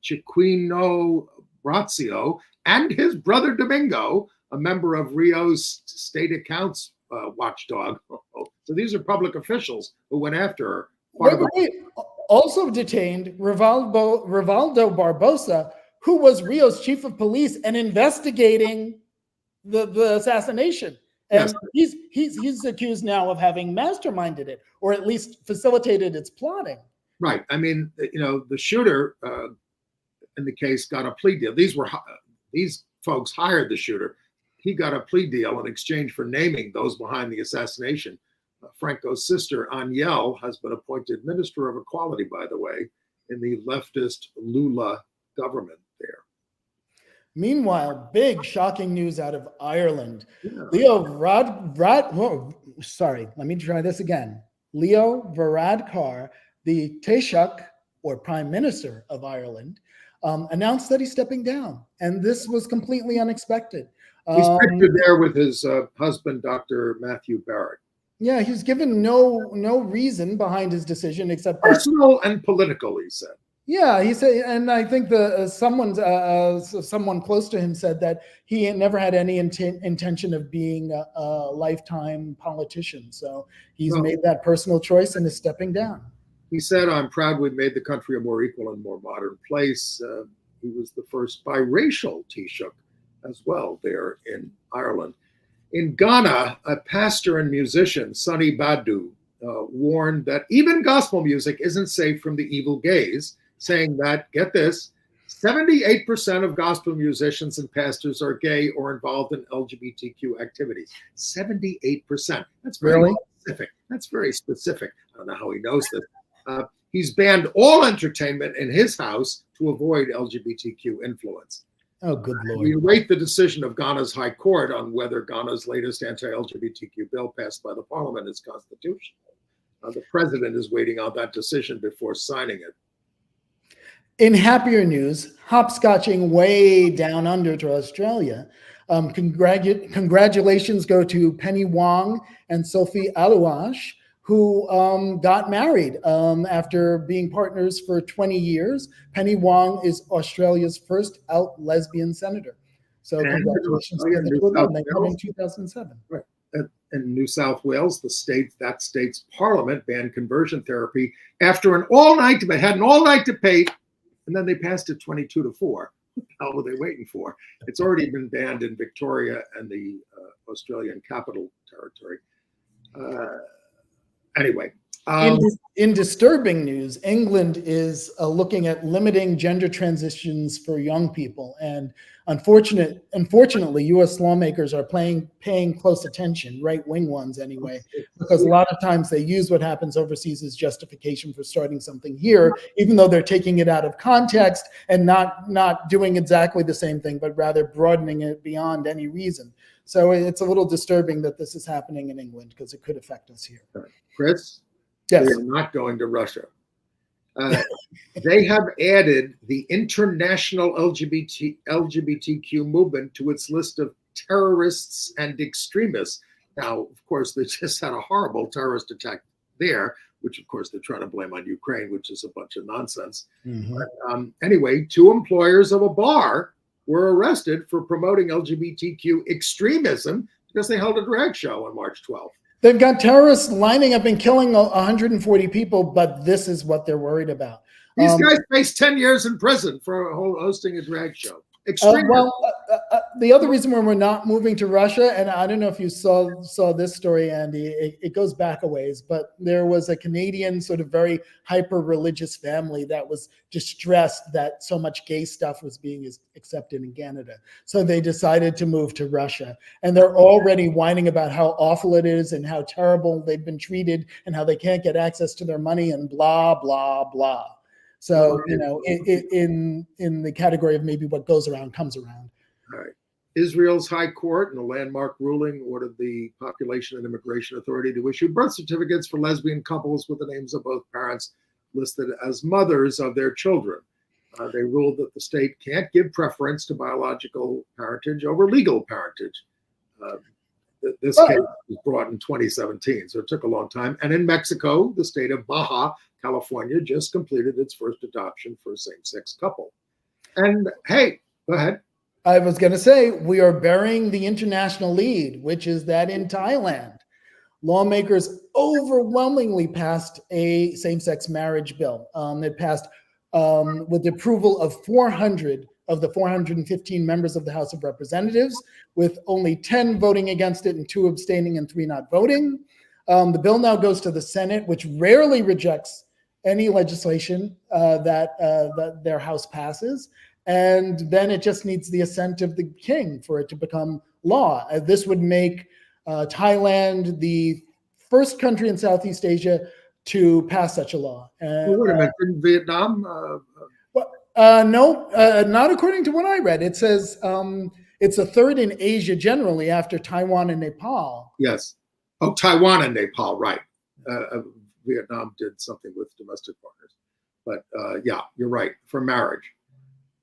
Chiquino Brazio, and his brother Domingo, a member of Rio's state accounts watchdog. So these are public officials who went after her. Wait. Also detained Rivaldo Barbosa, who was Rio's chief of police and investigating the assassination. And yes, he's accused now of having masterminded it, or at least facilitated its plotting. Right. I mean, the shooter in the case got a plea deal. These folks hired the shooter. He got a plea deal in exchange for naming those behind the assassination. Franco's sister, Aniel, has been appointed Minister of Equality, by the way, in the leftist Lula government there. Meanwhile, big shocking news out of Ireland. Yeah. Leo Varadkar, the Taoiseach, or Prime Minister of Ireland, announced that he's stepping down. And this was completely unexpected. He's pictured there with his husband, Dr. Matthew Barrett. Yeah, he's given no reason behind his decision except personal and political, he said. Yeah, he said, and I think someone close to him said that he had never had any intention of being a lifetime politician. So he's made that personal choice and is stepping down. He said, "I'm proud we've made the country a more equal and more modern place." He was the first biracial Taoiseach as well there in Ireland. In Ghana, a pastor and musician, Sonny Badu, warned that even gospel music isn't safe from the evil gaze, saying that, get this, 78% of gospel musicians and pastors are gay or involved in LGBTQ activities. 78%. That's very specific. That's very specific. I don't know how he knows this. He's banned all entertainment in his house to avoid LGBTQ influence. Oh, good Lord. We await the decision of Ghana's High Court on whether Ghana's latest anti-LGBTQ bill passed by the parliament is constitutional. The president is waiting on that decision before signing it. In happier news, hopscotching way down under to Australia, congratulations go to Penny Wong and Sophie Alouache, who got married after being partners for 20 years. Two Wong is Australia's first out lesbian senator. So congratulations to the two of them. They met in 2007. Right. In New South Wales, that state's parliament banned conversion therapy after an all-night debate, had an all-night debate, and then they passed it 22-4. What the hell were they waiting for? It's already been banned in Victoria and the Australian Capital Territory. Anyway. In disturbing news, England is looking at limiting gender transitions for young people. And unfortunately, U.S. lawmakers are paying close attention, right-wing ones anyway, because a lot of times they use what happens overseas as justification for starting something here, even though they're taking it out of context and not doing exactly the same thing, but rather broadening it beyond any reason. So it's a little disturbing that this is happening in England because it could affect us here. Chris? Yes. They are not going to Russia. They have added the international LGBTQ movement to its list of terrorists and extremists. Now, of course, they just had a horrible terrorist attack there, which, of course, they're trying to blame on Ukraine, which is a bunch of nonsense. Mm-hmm. But anyway, two employers of a bar were arrested for promoting LGBTQ extremism because they held a drag show on March 12th. They've got terrorists lining up and killing 140 people, but this is what they're worried about. These guys face 10 years in prison for hosting a drag show. The other reason why we're not moving to Russia, and I don't know if you saw this story, Andy, it goes back a ways, but there was a Canadian sort of very hyper-religious family that was distressed that so much gay stuff was being accepted in Canada. So they decided to move to Russia. And they're already whining about how awful it is and how terrible they've been treated and how they can't get access to their money and blah, blah, blah. So, you know, in the category of maybe what goes around comes around. All right. Israel's High Court, in a landmark ruling, ordered the Population and Immigration Authority to issue birth certificates for lesbian couples with the names of both parents listed as mothers of their children. They ruled that the state can't give preference to biological parentage over legal parentage. This case was brought in 2017, so it took a long time. And in Mexico, the state of Baja California just completed its first adoption for a same-sex couple. And hey, go ahead. I was going to say, we are burying the international lead, which is that in Thailand, lawmakers overwhelmingly passed a same-sex marriage bill. It passed with the approval of 400 of the 415 members of the House of Representatives, with only 10 voting against it and 2 abstaining and 3 not voting. The bill now goes to the Senate, which rarely rejects any legislation that their House passes. And then it just needs the assent of the king for it to become law. This would make Thailand the first country in Southeast Asia to pass such a law. Wait a minute, in Vietnam? No, not according to what I read. It says it's a third in Asia generally after Taiwan and Nepal. Yes. Oh, Taiwan and Nepal, right. Vietnam did something with domestic partners. But yeah, you're right, for marriage.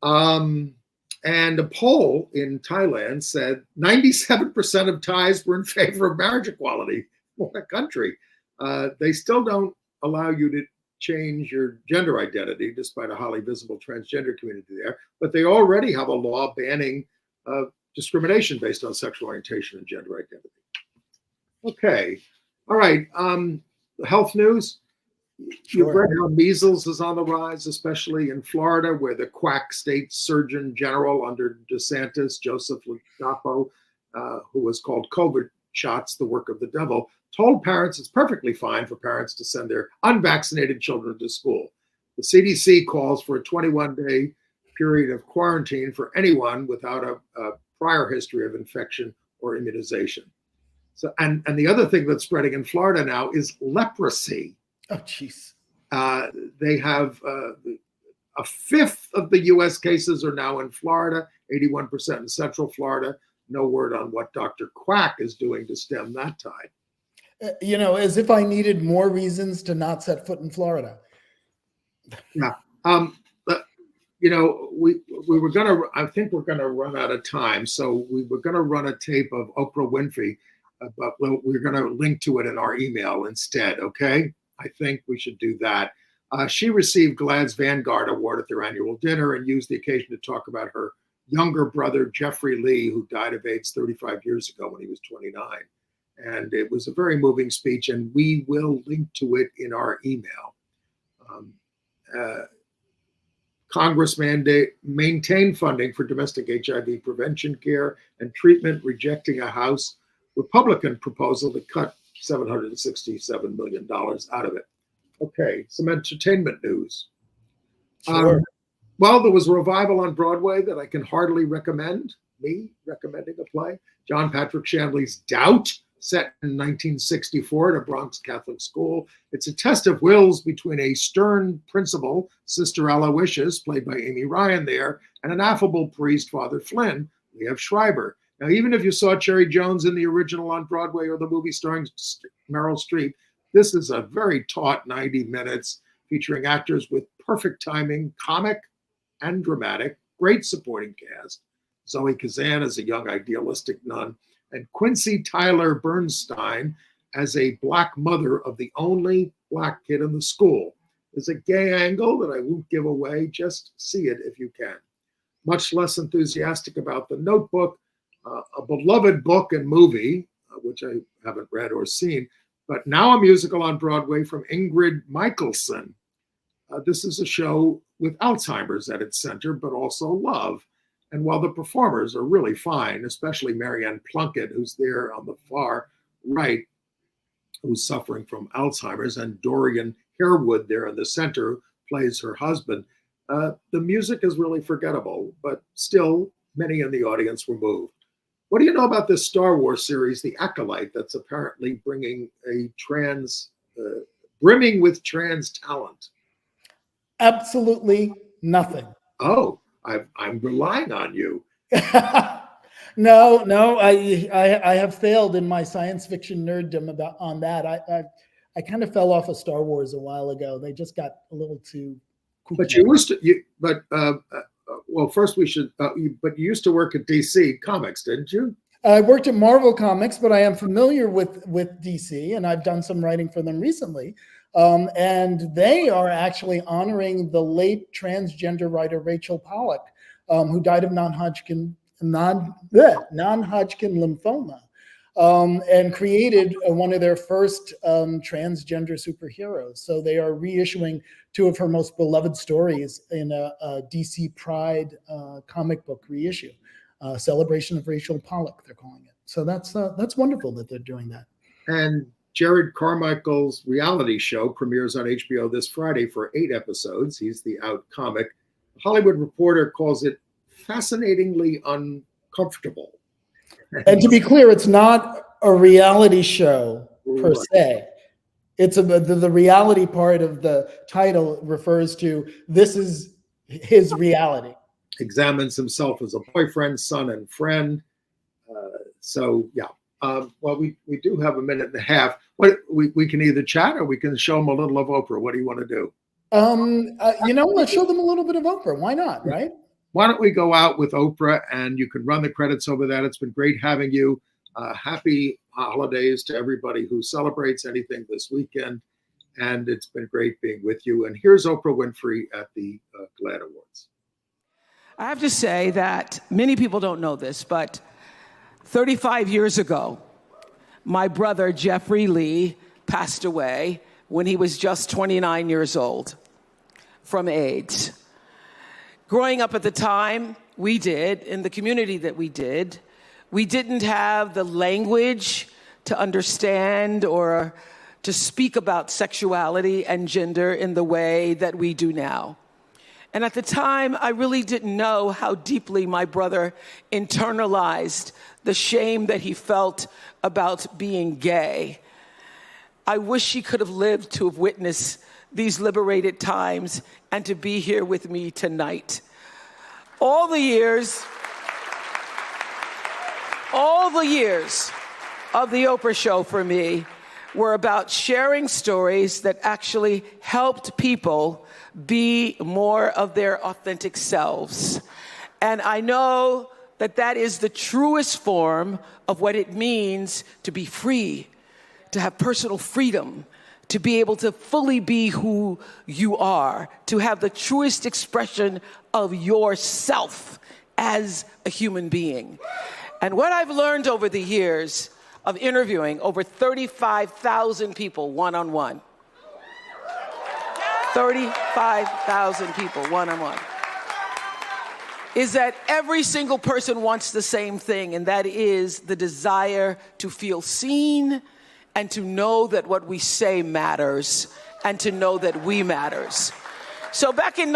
And a poll in Thailand said 97% of Thais were in favor of marriage equality. What a country. They still don't allow you to change your gender identity, despite a highly visible transgender community there. But they already have a law banning discrimination based on sexual orientation and gender identity. Okay. All right. Health news. Sure. You've read how measles is on the rise, especially in Florida, where the quack state surgeon general under DeSantis, Joseph Ladapo, who was called COVID shots, the work of the devil, told parents it's perfectly fine for parents to send their unvaccinated children to school. The CDC calls for a 21-day period of quarantine for anyone without a prior history of infection or immunization. So, and the other thing that's spreading in Florida now is leprosy. Oh, jeez. They have a fifth of the U.S. cases are now in Florida, 81% in Central Florida. No word on what Dr. Quack is doing to stem that tide. You know, as if I needed more reasons to not set foot in Florida. Yeah. But, you know, we were going to, I think we're going to run out of time. So we were going to run a tape of Oprah Winfrey, but we're going to link to it in our email instead. Okay. I think we should do that. She received GLAAD's Vanguard Award at their annual dinner and used the occasion to talk about her younger brother, Jeffrey Lee, who died of AIDS 35 years ago when he was 29. And it was a very moving speech, and we will link to it in our email. Congress maintain funding for domestic HIV prevention care and treatment, rejecting a House Republican proposal to cut $767 million out of it. Okay, some entertainment news. Sure. Well, there was a revival on Broadway that I can heartily recommend, me recommending a play. John Patrick Shanley's Doubt, set in 1964 at a Bronx Catholic school. It's a test of wills between a stern principal, Sister Aloysius, played by Amy Ryan there, and an affable priest, Father Flynn, Liev Schreiber. Now, even if you saw Cherry Jones in the original on Broadway or the movie starring Meryl Streep, this is a very taut 90 minutes featuring actors with perfect timing, comic and dramatic, great supporting cast. Zoe Kazan as a young idealistic nun, and Quincy Tyler Bernstein as a Black mother of the only Black kid in the school. There's a gay angle that I won't give away. Just see it if you can. much less enthusiastic about The Notebook, a beloved book and movie, which I haven't read or seen, but now a musical on Broadway from Ingrid Michaelson. This is a show with Alzheimer's at its center, but also love. And while the performers are really fine, especially Marianne Plunkett, who's there on the far right, who's suffering from Alzheimer's, and Dorian Harewood there in the center, plays her husband, the music is really forgettable, but still many in the audience were moved. What do you know about this Star Wars series, The Acolyte, that's apparently bringing a brimming with trans talent? Absolutely nothing. Oh, I'm relying on you. No, I have failed in my science fiction nerddom on that. I kind of fell off of Star Wars a while ago. They just got a little too kooky. But you used to, well, first we should, but you used to work at DC Comics, didn't you? I worked at Marvel Comics, but I am familiar with DC, and I've done some writing for them recently. And they are actually honoring the late transgender writer Rachel Pollack, who died of non-Hodgkin lymphoma, and created one of their first transgender superheroes. So they are reissuing two of her most beloved stories in a DC Pride comic book reissue, Celebration of Rachel Pollack, they're calling it. So that's wonderful that they're doing that. And Jared Carmichael's reality show premieres on HBO this Friday for 8 episodes. He's the out comic. The Hollywood Reporter calls it fascinatingly uncomfortable. And to be clear, it's not a reality show per se. It's the reality part of the title refers to this is his reality. Examines himself as a boyfriend, son, and friend. So, yeah. Well, we do have a minute and a half. We can either chat or we can show them a little of Oprah. What do you want to do? Let's show them a little bit of Oprah. Why not, right? Why don't we go out with Oprah, and you can run the credits over that. It's been great having you. Happy holidays to everybody who celebrates anything this weekend. And it's been great being with you. And here's Oprah Winfrey at the GLAAD Awards. I have to say that many people don't know this, but 35 years ago, my brother, Jeffrey Lee, passed away when he was just 29 years old from AIDS. Growing up at the time, we did, in the community that we didn't have the language to understand or to speak about sexuality and gender in the way that we do now. And at the time, I really didn't know how deeply my brother internalized the shame that he felt about being gay. I wish he could have lived to have witnessed these liberated times and to be here with me tonight. All the years of the Oprah Show for me were about sharing stories that actually helped people be more of their authentic selves. And I know that that is the truest form of what it means to be free, to have personal freedom, to be able to fully be who you are, to have the truest expression of yourself as a human being. And what I've learned over the years of interviewing over 35,000 people one-on-one, 35,000 people one-on-one, is that every single person wants the same thing, and that is the desire to feel seen and to know that what we say matters and to know that we matters. So back in